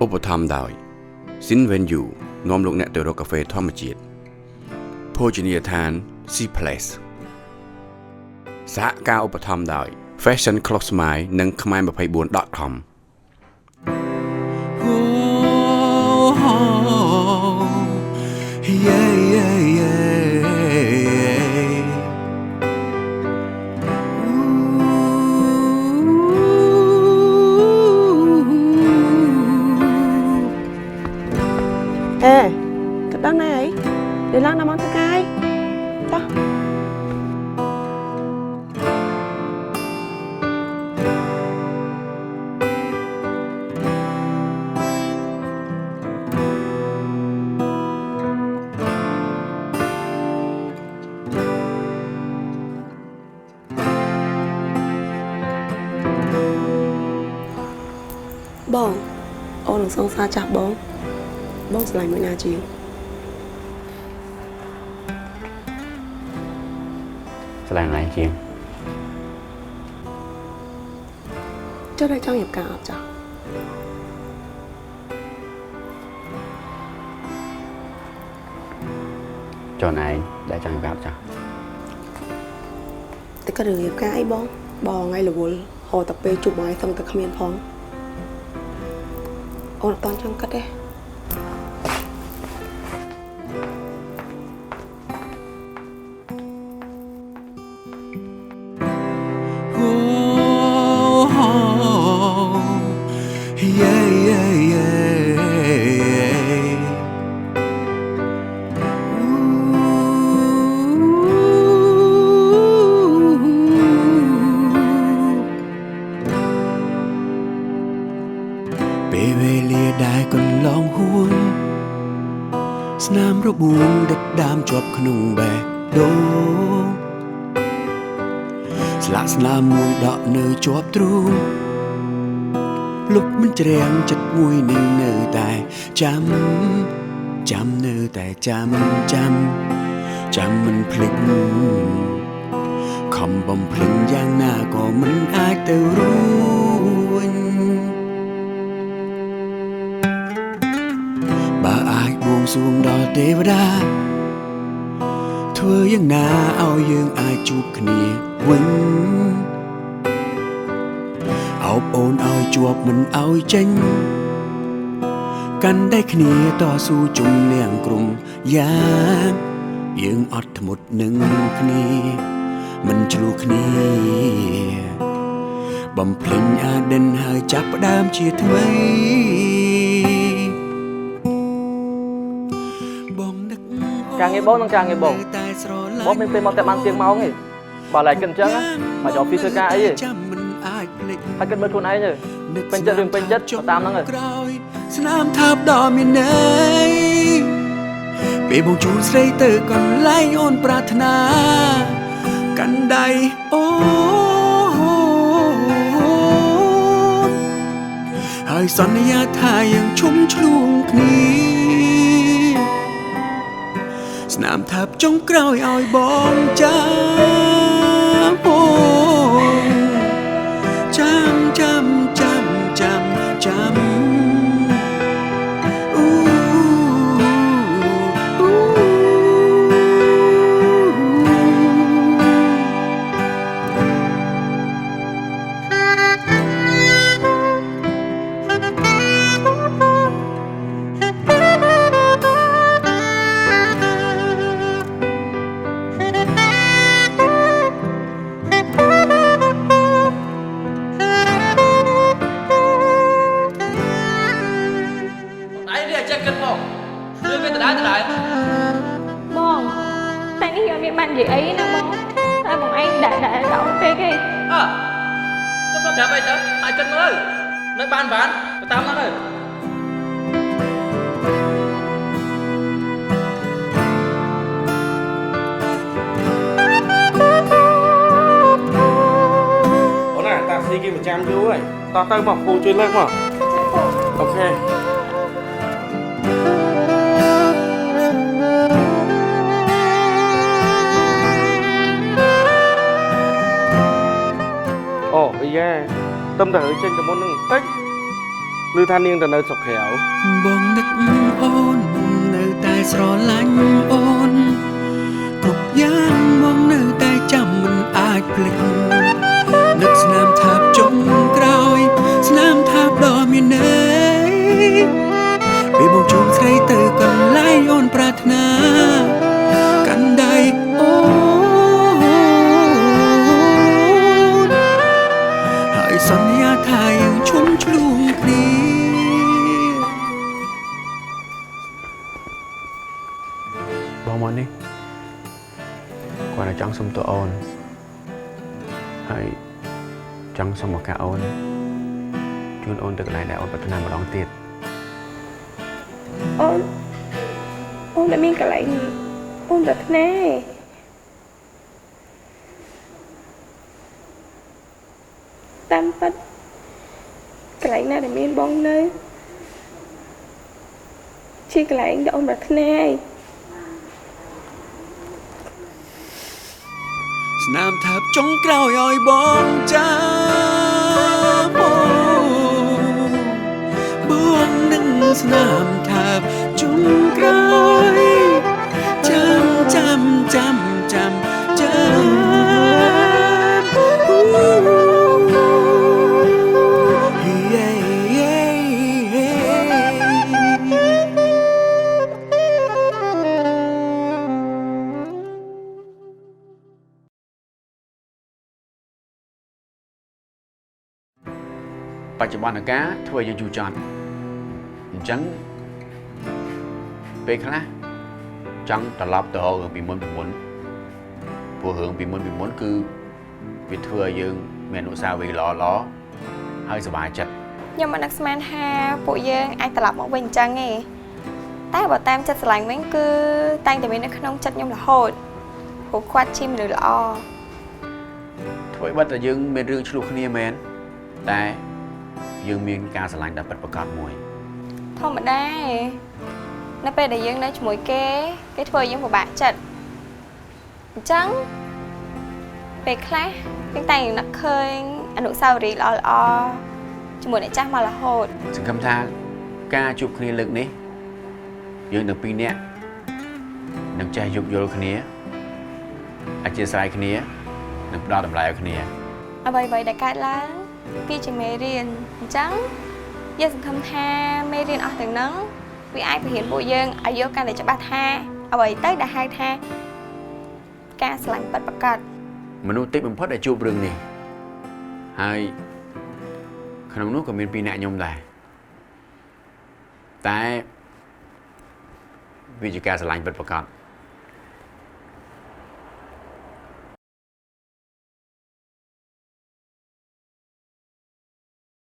ឧបត្ថម្ភដោយសិនវេនយូនាំលោកអ្នកទៅរកកាហ្វេធម្មជាតិភោជនីយដ្ឋាន C Place សហការឧបត្ថម្ភដោយ Fashion Cloth Smile និងខ្មែរ24.com Cất đăng này để lang nằm ăn cái cay cho bông ô đừng xong xa chạp bông bông sẽ lành với nhà chiều sẽ lành lại chiều trước đây trong nhập cả học chả cho này để cho nhập chảแต่ก็เดือบกายบ้องบอไงหรือว่าหอตะเปจุกไม้ทำตะขมิ้นพองโอ้ตอนจังก็ได้สนามรบวงดัดดามจวบขนุ่งแบกโดสละสนามมวยดอกเนยจวบตรูลุกมันเจรียงจัดมวยหนึ่งเนยแต่จำเนยแต่จำมันพลิกคำบ่มพลิงอย่างหน้าก็มันอาจแต่รู้สวงดอกเทวดาเธอยังนาเอายังอายจูบขณีวิ่งเอาโอนเอาจวบมันเอาเจงกันได้ขณีต่อสู้จุ่มเลี้ยงกลุ่มยามยังอดหมดหนึ่งขณีมันชลูขณีบ่มเพลงอาเดินหายจับดามเชียทำไมcàng nghe bông càng nghe bông bông mình phải một tập ăn tiếng máu nhỉ bảo lại cần chân á mà cho phi sơ ca ấy hay cần bớt con ấy nhỉ bên chất đừng bên chất có tam lắm rồi สนามทับดอมินเนยเปบงจูสไรเตอร์ก่อนไล่โอนปรารถนากันใดโอ้หายสัญญาทายังชุ่มชลุงคนีสนามทับจงกล้าวเอาบองจำbạn gì ấy nè bông sao bọn anh đã đậu phê kì chắc không trả vậy tớ ai cần ơi nơi ban bán tao lắm rồi ủa này taxi kia 100 chú ơi tao tới một khu chuyên lên mà ok ồ bây giờ tâm thử trên cái môn nâng tích ឬថានាងទៅនៅស្រុកក្រៅ បងនឹកអូននៅតែស្រឡាញ់អូនគ្រប់យ៉ាងមកនៅតែចាំមិនអាចភ្លេចនឹកស្នាមថាបចុងក្រោយស្នាមថាបដ៏មានន័យពេលបងជួបស្រីទៅកន្លែងអូនប្រាថ្នាកាន់ដៃអូនហើយសន្យាថាយើងឈុំឆ្លងគ្នាបងមកនេះគាត់តែចង់សុំតួអូនហើយចង់សុំឱកាសអូនជូនអូនទៅកន្លែងដែលអូនប្រាថ្នាម្ដងទៀតអូនតែមានកន្លែងអូនប្រាថ្នាតាមពិតកន្លែងណាដែលមានបងនៅជាកន្លែងដែលអូនប្រាថ្នាស្នាមថាបចុងក្រោយឲ្យបងចាំបងនឹងស្នាមថាបចុងក្រោយចាំបច្ចុប្បន្នកាលធ្វើយើងយូរចត់អញ្ចឹងពេលខ្លះចង់ត្រឡប់ទៅរករឿងពីមុនព្រោះរឿងពីមុនគឺវាធ្វើឲ្យយើងមានឧស្សាហ៍រីល្អហើយសុបាយចិត្តខ្ញុំមិននឹកស្មានថាពួកយើងអាចត្រឡប់មកវិញអញ្ចឹងទេតែបើតាមចិត្តស្រឡាញ់វិញគឺតែងតែមាននៅក្នុងចិត្តខ្ញុំរហូតព្រោះគាត់ជាមនុស្សល្អធ្វើឲ្យបាត់តែយើងមានរឿងឆ្លោះគ្នាមែនតែយើងមានការស្រឡាញ់ដែលពិតប្រាកដមួយធម្មតានៅពេលដែលយើងនៅជាមួយគេធ្វើឲ្យយើងពិបាកចិត្តអញ្ចឹងពេលខ្លះយើងតែងនឹកឃើញអនុស្សាវរីយ៍ល្អជាមួយអ្នកចាស់មករហូតសង្ឃឹមថាការជួបគ្នាលើកនេះយើងទាំងពីរនាក់នឹងចេះយោគយល់គ្នាអធ្យាស្រ័យគ្នានិងផ្ដល់តម្លៃឲ្យគ្នាអ្វីដែលកើតឡើងវាជាមេរៀនអញ្ចឹងយើងសង្ឃឹមថាមេរៀនអស់ទាំងហ្នឹងវាអាចបង្រៀនពួកយើងឲ្យយល់កាន់តែច្បាស់ថាអ្វីទៅដែលហៅថាការស្រឡាញ់ពិតប្រាកដមនុស្សតិចបំផុតដែលជួបរឿងនេះហើយក្នុងនោះក៏មានពីរអ្នកខ្ញុំដែរតែវាជាការស្រឡាញ់ពិតប្រាកដ